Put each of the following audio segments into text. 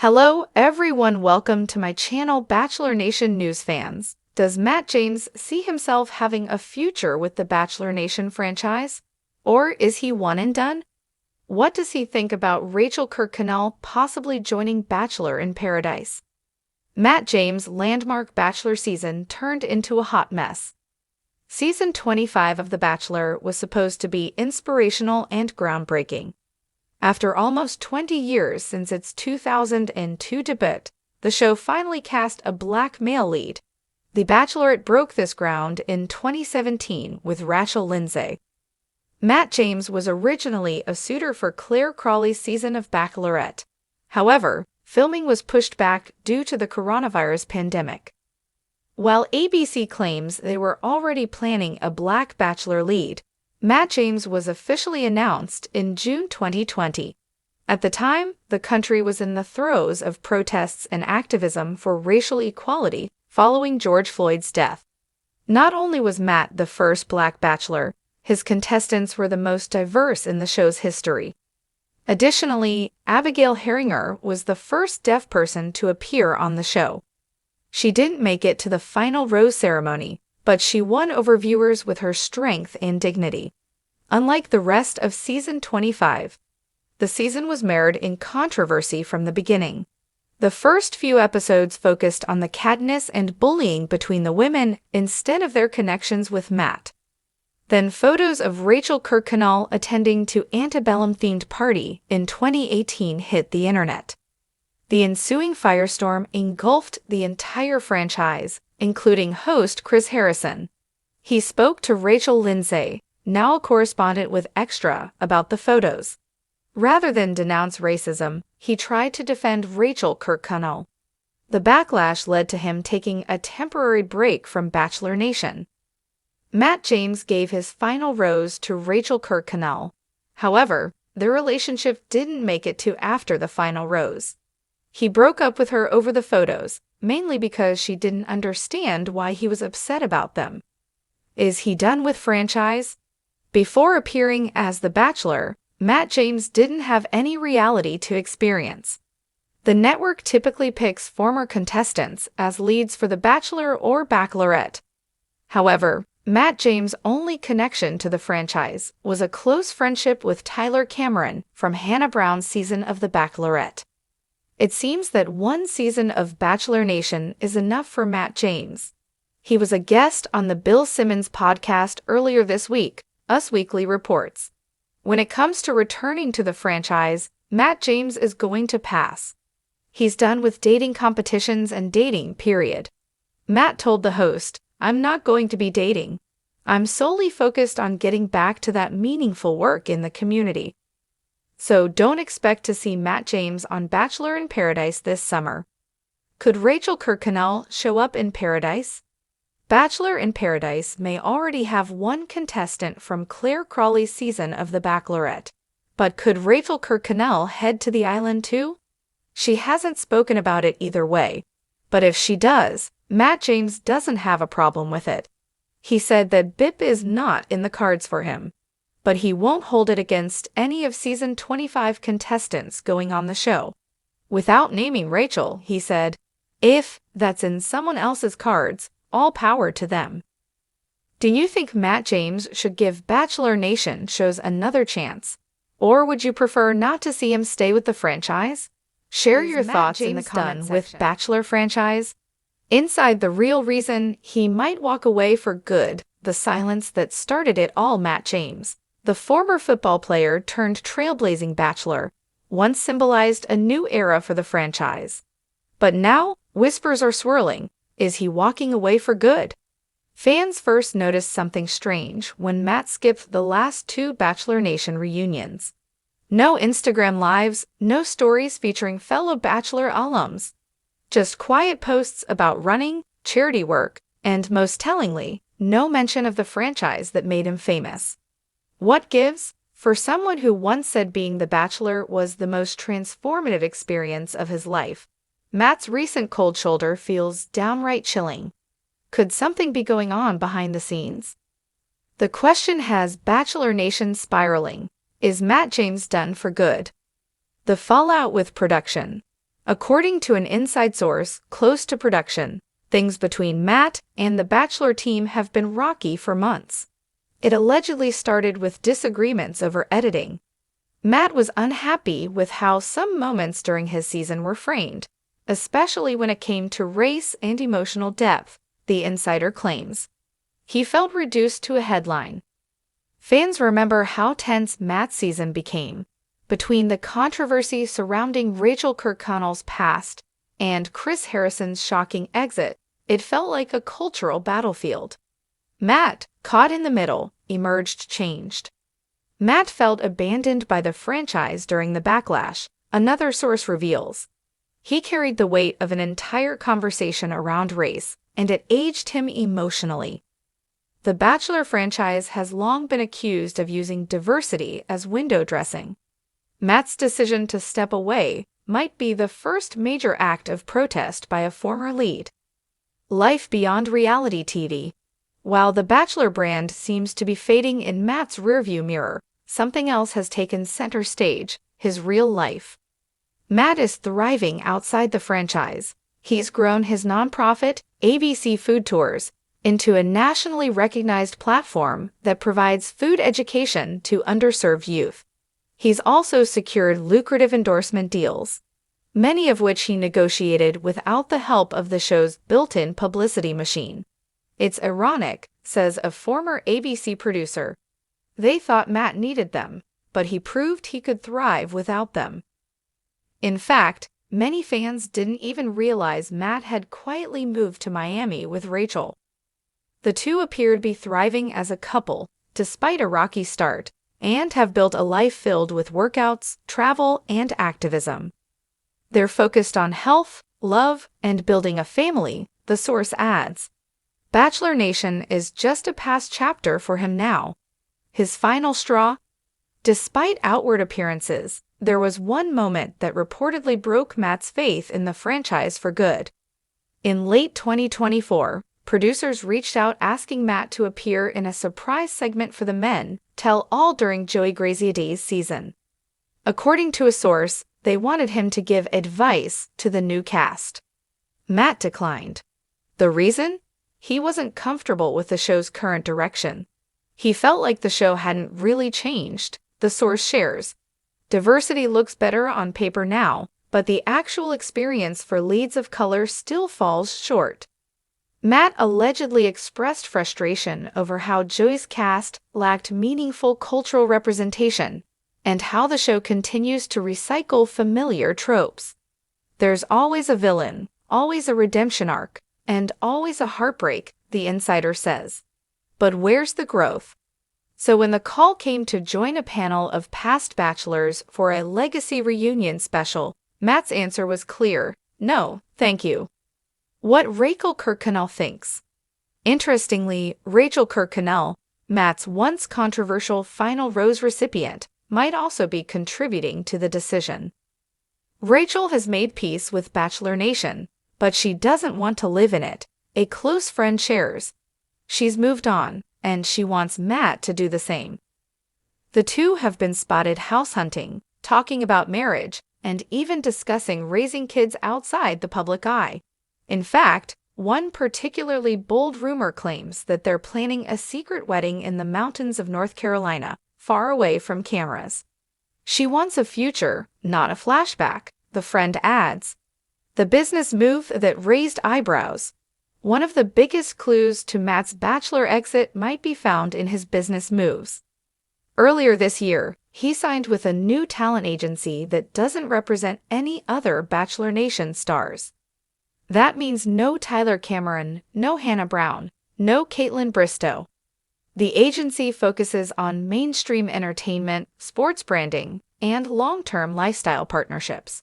Hello everyone, welcome to my channel Bachelor Nation News fans. Does Matt James see himself having a future with the Bachelor Nation franchise? Or is he one and done? What does he think about Rachel Kirkconnell possibly joining Bachelor in Paradise? Matt James' landmark Bachelor season turned into a hot mess. Season 25 of The Bachelor was supposed to be inspirational and groundbreaking. After almost 20 years since its 2002 debut, the show finally cast a black male lead. The Bachelorette broke this ground in 2017 with Rachel Lindsay. Matt James was originally a suitor for Clare Crawley's season of Bachelorette. However, filming was pushed back due to the coronavirus pandemic. While ABC claims they were already planning a black Bachelor lead, Matt James was officially announced in June 2020. At the time, the country was in the throes of protests and activism for racial equality following George Floyd's death. Not only was Matt the first black bachelor, his contestants were the most diverse in the show's history. Additionally, Abigail Herringer was the first deaf person to appear on the show. She didn't make it to the final rose ceremony, but she won over viewers with her strength and dignity. Unlike the rest of season 25, the season was mired in controversy from the beginning. The first few episodes focused on the cattiness and bullying between the women instead of their connections with Matt. Then photos of Rachel Kirkconnell attending to antebellum-themed party in 2018 hit the internet. The ensuing firestorm engulfed the entire franchise, including host Chris Harrison. He spoke to Rachel Lindsay, now a correspondent with Extra, about the photos. Rather than denounce racism, he tried to defend Rachel Kirkconnell. The backlash led to him taking a temporary break from Bachelor Nation. Matt James gave his final rose to Rachel Kirkconnell. However, their relationship didn't make it to after the final rose. He broke up with her over the photos, mainly because she didn't understand why he was upset about them. Is he done with franchise? Before appearing as The Bachelor, Matt James didn't have any reality to experience. The network typically picks former contestants as leads for The Bachelor or Bachelorette. However, Matt James' only connection to the franchise was a close friendship with Tyler Cameron from Hannah Brown's season of The Bachelorette. It seems that one season of Bachelor Nation is enough for Matt James. He was a guest on the Bill Simmons podcast earlier this week, Us Weekly reports. When it comes to returning to the franchise, Matt James is going to pass. He's done with dating competitions and dating, period. Matt told the host, "I'm not going to be dating. I'm solely focused on getting back to that meaningful work in the community." So don't expect to see Matt James on Bachelor in Paradise this summer. Could Rachel Kirkconnell show up in Paradise? Bachelor in Paradise may already have one contestant from Clare Crawley's season of The Bachelorette. But could Rachel Kirkconnell head to the island too? She hasn't spoken about it either way. But if she does, Matt James doesn't have a problem with it. He said that BIP is not in the cards for him. But he won't hold it against any of season 25 contestants going on the show. Without naming Rachel, he said, "If that's in someone else's cards, all power to them." Do you think Matt James should give Bachelor Nation shows another chance? Or would you prefer not to see him stay with the franchise? Share your thoughts in the comment section. With Bachelor franchise? Inside the real reason he might walk away for good, the silence that started it all. Matt James, the former football player turned trailblazing bachelor, once symbolized a new era for the franchise. But now, whispers are swirling. Is he walking away for good? Fans first noticed something strange when Matt skipped the last two Bachelor Nation reunions. No Instagram lives, no stories featuring fellow Bachelor alums. Just quiet posts about running, charity work, and most tellingly, no mention of the franchise that made him famous. What gives? For someone who once said being The Bachelor was the most transformative experience of his life, Matt's recent cold shoulder feels downright chilling. Could something be going on behind the scenes? The question has Bachelor Nation spiraling. Is Matt James done for good? The fallout with production. According to an inside source close to production, things between Matt and the Bachelor team have been rocky for months. It allegedly started with disagreements over editing. Matt was unhappy with how some moments during his season were framed, especially when it came to race and emotional depth, the insider claims. He felt reduced to a headline. Fans remember how tense Matt's season became. Between the controversy surrounding Rachel Kirkconnell's past and Chris Harrison's shocking exit, it felt like a cultural battlefield. Matt, caught in the middle, emerged changed. Matt felt abandoned by the franchise during the backlash, another source reveals. He carried the weight of an entire conversation around race, and it aged him emotionally. The Bachelor franchise has long been accused of using diversity as window dressing. Matt's decision to step away might be the first major act of protest by a former lead. Life beyond reality TV. While the Bachelor brand seems to be fading in Matt's rearview mirror, something else has taken center stage: his real life. Matt is thriving outside the franchise. He's grown his nonprofit, ABC Food Tours, into a nationally recognized platform that provides food education to underserved youth. He's also secured lucrative endorsement deals, many of which he negotiated without the help of the show's built-in publicity machine. It's ironic, says a former ABC producer. They thought Matt needed them, but he proved he could thrive without them. In fact, many fans didn't even realize Matt had quietly moved to Miami with Rachel. The two appear to be thriving as a couple, despite a rocky start, and have built a life filled with workouts, travel, and activism. They're focused on health, love, and building a family, the source adds. Bachelor Nation is just a past chapter for him now. His final straw? Despite outward appearances, there was one moment that reportedly broke Matt's faith in the franchise for good. In late 2024, producers reached out asking Matt to appear in a surprise segment for the men, tell all during Joey Graziadei's season. According to a source, they wanted him to give advice to the new cast. Matt declined. The reason? He wasn't comfortable with the show's current direction. He felt like the show hadn't really changed, the source shares. Diversity looks better on paper now, but the actual experience for leads of color still falls short. Matt allegedly expressed frustration over how Joey's cast lacked meaningful cultural representation, and how the show continues to recycle familiar tropes. There's always a villain, always a redemption arc, and always a heartbreak, the insider says. But where's the growth? So when the call came to join a panel of past bachelors for a legacy reunion special, Matt's answer was clear: no, thank you. What Rachel Kirkconnell thinks. Interestingly, Rachel Kirkconnell, Matt's once controversial Final Rose recipient, might also be contributing to the decision. Rachel has made peace with Bachelor Nation, but she doesn't want to live in it, a close friend shares. She's moved on, and she wants Matt to do the same. The two have been spotted house hunting, talking about marriage, and even discussing raising kids outside the public eye. In fact, one particularly bold rumor claims that they're planning a secret wedding in the mountains of North Carolina, far away from cameras. She wants a future, not a flashback, the friend adds. The business move that raised eyebrows. One of the biggest clues to Matt's Bachelor exit might be found in his business moves. Earlier this year, he signed with a new talent agency that doesn't represent any other Bachelor Nation stars. That means no Tyler Cameron, no Hannah Brown, no Caitlin Bristow. The agency focuses on mainstream entertainment, sports branding, and long-term lifestyle partnerships.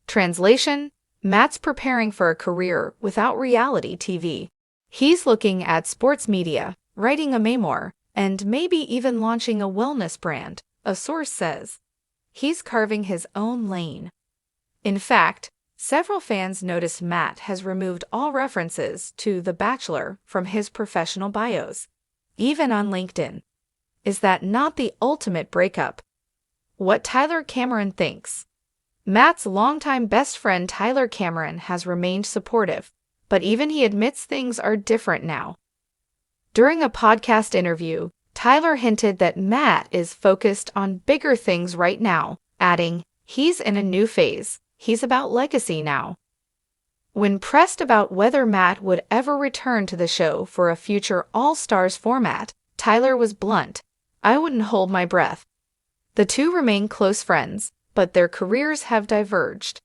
Translation: Matt's preparing for a career without reality TV. He's looking at sports media, writing a memoir, and maybe even launching a wellness brand, a source says. He's carving his own lane. In fact, several fans notice Matt has removed all references to The Bachelor from his professional bios, even on LinkedIn. Is that not the ultimate breakup? What Tyler Cameron thinks. Matt's longtime best friend Tyler Cameron has remained supportive, but even he admits things are different now. During a podcast interview, Tyler hinted that Matt is focused on bigger things right now, adding, "He's in a new phase. He's about legacy now." When pressed about whether Matt would ever return to the show for a future All-Stars format, Tyler was blunt. "I wouldn't hold my breath." The two remain close friends, but their careers have diverged.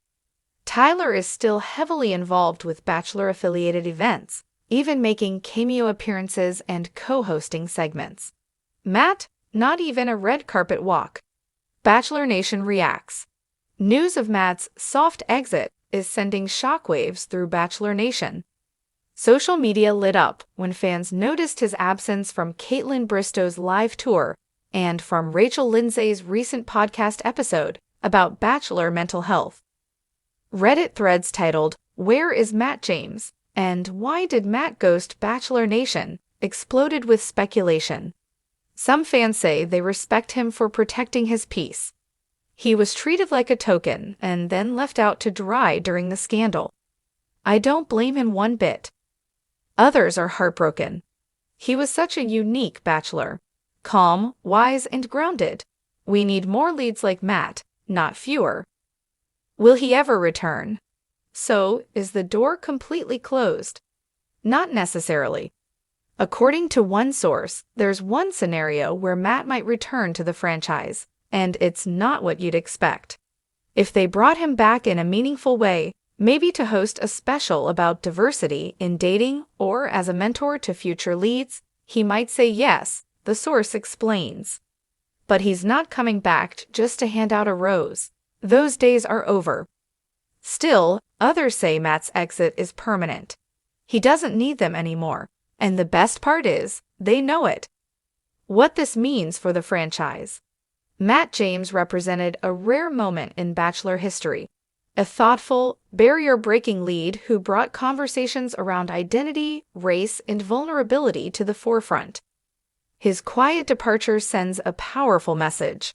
Tyler is still heavily involved with Bachelor-affiliated events, even making cameo appearances and co-hosting segments. Matt, not even a red carpet walk. Bachelor Nation reacts. News of Matt's soft exit is sending shockwaves through Bachelor Nation. Social media lit up when fans noticed his absence from Caitlin Bristow's live tour and from Rachel Lindsay's recent podcast episode about Bachelor mental health. Reddit threads titled, "Where is Matt James?" and "Why did Matt ghost Bachelor Nation?" exploded with speculation. Some fans say they respect him for protecting his peace. He was treated like a token and then left out to dry during the scandal. I don't blame him one bit. Others are heartbroken. He was such a unique bachelor. Calm, wise, and grounded. We need more leads like Matt, not fewer. Will he ever return? So, is the door completely closed? Not necessarily. According to one source, there's one scenario where Matt might return to the franchise, and it's not what you'd expect. If they brought him back in a meaningful way, maybe to host a special about diversity in dating or as a mentor to future leads, he might say yes, the source explains. But he's not coming back just to hand out a rose. Those days are over. Still, others say Matt's exit is permanent. He doesn't need them anymore, and the best part is, they know it. What this means for the franchise. Matt James represented a rare moment in Bachelor history. A thoughtful, barrier-breaking lead who brought conversations around identity, race, and vulnerability to the forefront. His quiet departure sends a powerful message.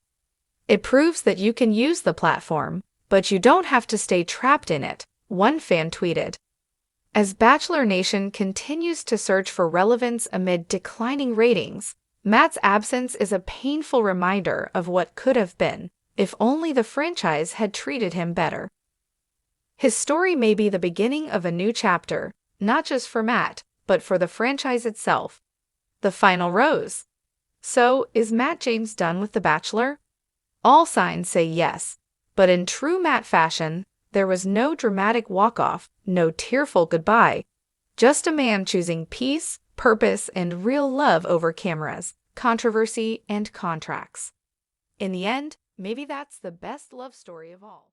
It proves that you can use the platform, but you don't have to stay trapped in it, one fan tweeted. As Bachelor Nation continues to search for relevance amid declining ratings, Matt's absence is a painful reminder of what could have been, if only the franchise had treated him better. His story may be the beginning of a new chapter, not just for Matt, but for the franchise itself. The final rose. So, is Matt James done with The Bachelor? All signs say yes, but in true Matt fashion, there was no dramatic walk-off, no tearful goodbye, just a man choosing peace, purpose, and real love over cameras, controversy, and contracts. In the end, maybe that's the best love story of all.